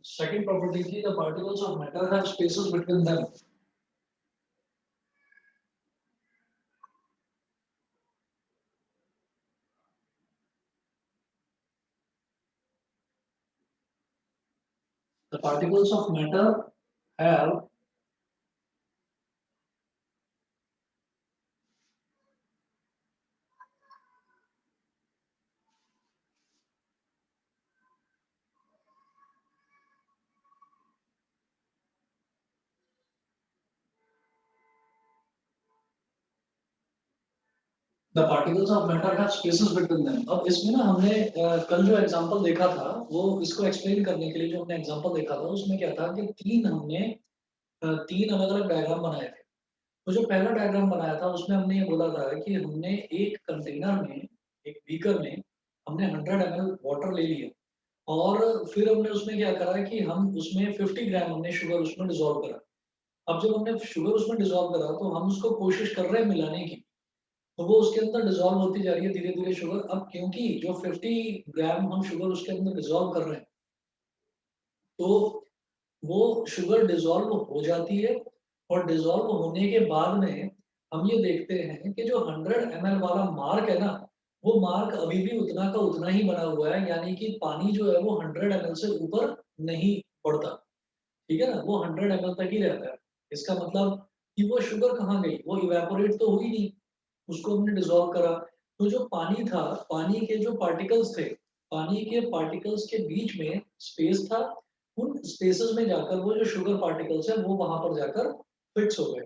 Second property थी the particles of matter have spaces between them. The particles of matter have The particles of matter have spaces between them. अब इसमें ना हमने कल जो example देखा था वो इसको एक्सप्लेन करने के लिए जो हमने एग्जांपल देखा था उसमें क्या था कि हमने तीन अलग अलग डायग्राम बनाए थे। तो जो पहला डायग्राम बनाया था उसमें हमने ये बोला था कि हमने एक कंटेनर में एक बीकर में हमने 100 ml वाटर ले लिया और फिर हमने उसमें क्या करा कि हम उसमें 50 ग्राम हमने शुगर उसमें डिसॉल्व करा। अब जब हमने शुगर उसमें डिसॉल्व करा तो हम उसको कोशिश कर रहे हैं मिलाने की, तो वो उसके अंदर डिसॉल्व होती जा रही है धीरे धीरे शुगर। अब क्योंकि जो 50 ग्राम हम शुगर उसके अंदर डिसॉल्व कर रहे हैं तो वो शुगर डिसॉल्व हो जाती है और डिसॉल्व होने के बाद में हम ये देखते हैं कि जो 100 ml वाला मार्क है ना वो मार्क अभी भी उतना का उतना ही बना हुआ है, यानी कि पानी जो है वो 100 ml से ऊपर नहीं बढ़ता। ठीक है ना, वो 100 ml तक ही रहता है। इसका मतलब कि वो शुगर कहाँ गई, वो इवेपोरेट तो हुई नहीं, उसको हमने डिसॉल्व करा। तो जो पानी था, पानी के जो पार्टिकल्स थे, पानी के पार्टिकल्स के बीच में स्पेस था। उन स्पेसेस में जाकर वो जो शुगर पार्टिकल्स है वो वहां पर जाकर फिक्स हो गए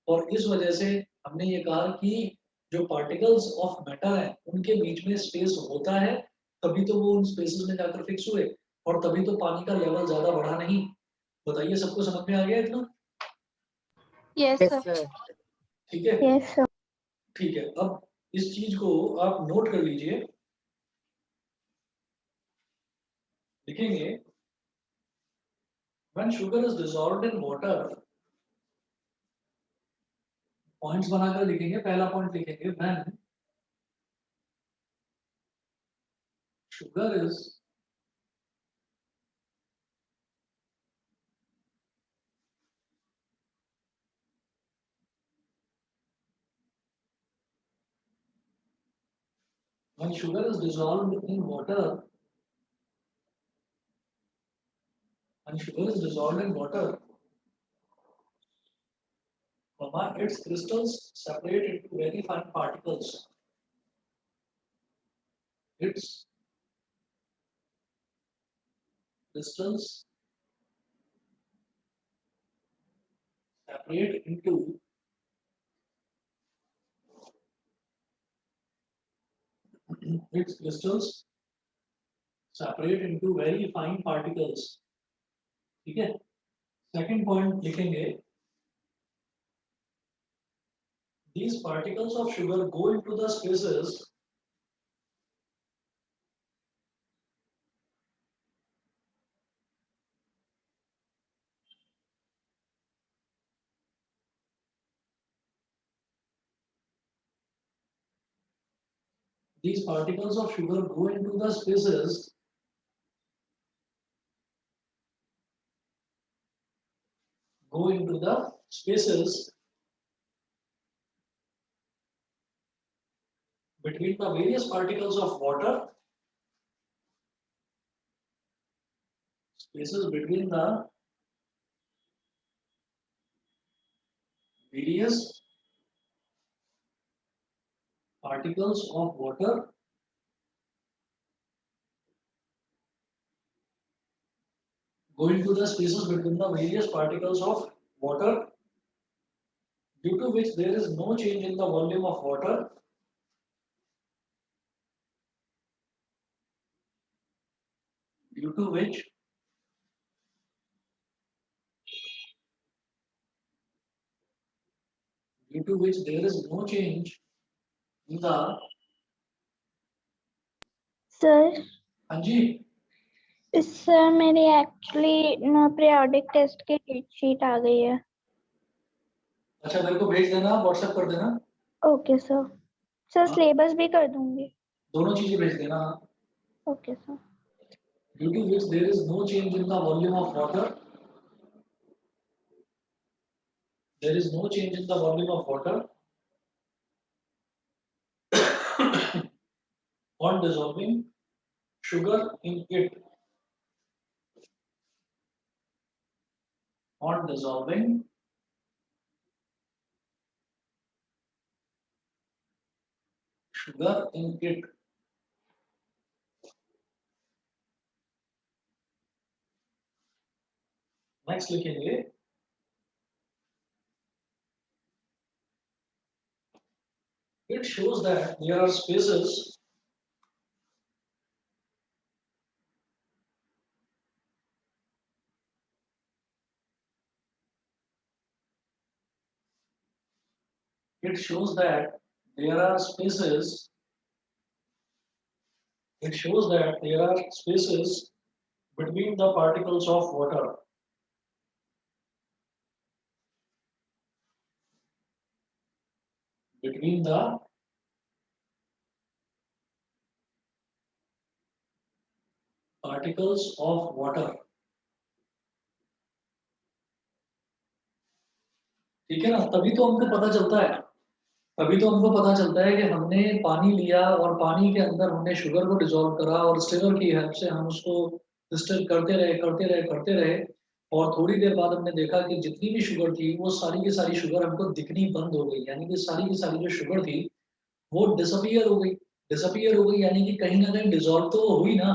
और इस वजह से हमने ये कहा कि जो पार्टिकल्स ऑफ मैटर है उनके बीच में स्पेस होता है, तभी तो वो उन स्पेसेस में जाकर फिक्स हुए और तभी तो पानी का लेवल ज्यादा बढ़ा नहीं। बताइए, सबको समझ में आ गया इतना? Yes sir. ठीक है, यस सर। ठीक है। अब इस चीज को आप नोट कर लीजिए, लिखेंगे when sugar is dissolved in water, points बनाकर लिखेंगे। पहला पॉइंट लिखेंगे when sugar is dissolved in water, when sugar is dissolved in water, its crystals separate into very fine particles. Its crystals separate into its crystals separate into very fine particles. ठीक है, second point लिखेंगे these particles of sugar go into the spaces these particles of sugar go into the spaces go into the spaces between the various particles of water, spaces between the various particles of water go into the spaces between the various particles of water, due to which there is no change in the volume of water, due to which there is no change in the sir हाँ जी sir मेरी actually periodic test की date sheet आ गई है। अच्छा, मेरे को भेज देना, व्हाट्सएप कर देना। Okay sir. सर सिलेबस भी कर दूंगी। दोनों चीजें भेज देना। Okay sir. due to which there is no change in the volume of water. There is no change in the volume of water on dissolving sugar in it. On dissolving sugar in it. Next लिखेंगे it shows that there are spaces it shows that there are spaces it shows that there are spaces between the particles of water. Between the particles of water. ठीक है ना, तभी तो हमको पता चलता है कि हमने पानी लिया और पानी के अंदर हमने शुगर को डिसॉल्व करा और स्टिरर की हेल्प से हम उसको डिस्टिल करते रहे और थोड़ी देर बाद हमने देखा कि जितनी भी शुगर थी वो सारी की सारी शुगर हमको दिखनी बंद हो गई, यानी कि सारी की सारी जो शुगर थी वो डिसअपियर हो गई यानी कि कहीं ना कहीं डिसॉल्व तो हुई ना।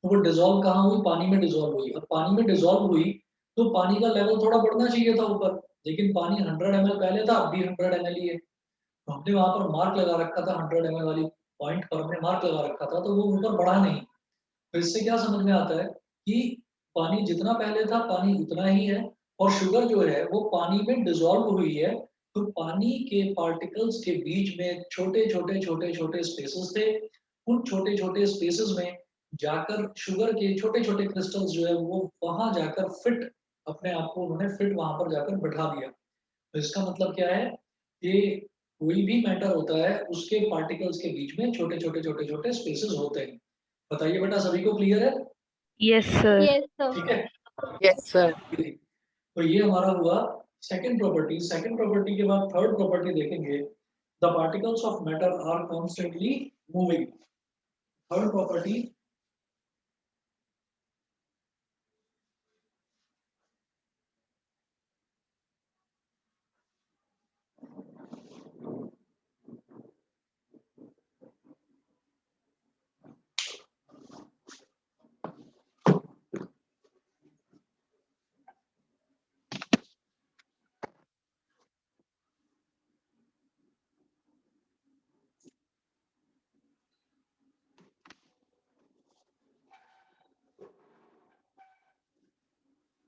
तो वो डिसॉल्व कहाँ हुई? पानी में डिसॉल्व हुई। अब पानी में डिसॉल्व हुई तो पानी का लेवल थोड़ा बढ़ना चाहिए था ऊपर, लेकिन पानी 100 ml पहले था, अब भी 100 ml ही है। तो हमने वहां पर मार्क लगा रखा था 100 ml वाली पॉइंट पर हमने मार्क लगा रखा था, तो वो ऊपर बढ़ा नहीं। तो इससे क्या समझ में आता है कि पानी जितना पहले था पानी उतना ही है और शुगर जो है वो पानी में डिसॉल्व हुई है। तो पानी के पार्टिकल्स के बीच में छोटे छोटे स्पेसेस थे। उन छोटे छोटे स्पेसेस में जाकर शुगर के छोटे छोटे क्रिस्टल्स जो है वो वहां जाकर फिट, अपने आप को उन्होंने फिट वहां पर जाकर बैठा दिया। तो इसका मतलब क्या है कि कोई भी मैटर होता है उसके पार्टिकल्स के बीच में छोटे स्पेसेस होते हैं। बताइए बेटा, सभी को क्लियर है? Yes, sir. Yes, sir. ठीक है, Yes, sir. तो ये हमारा हुआ सेकंड प्रॉपर्टी। सेकंड प्रॉपर्टी के बाद थर्ड प्रॉपर्टी देखेंगे, the particles of matter are constantly moving. Third property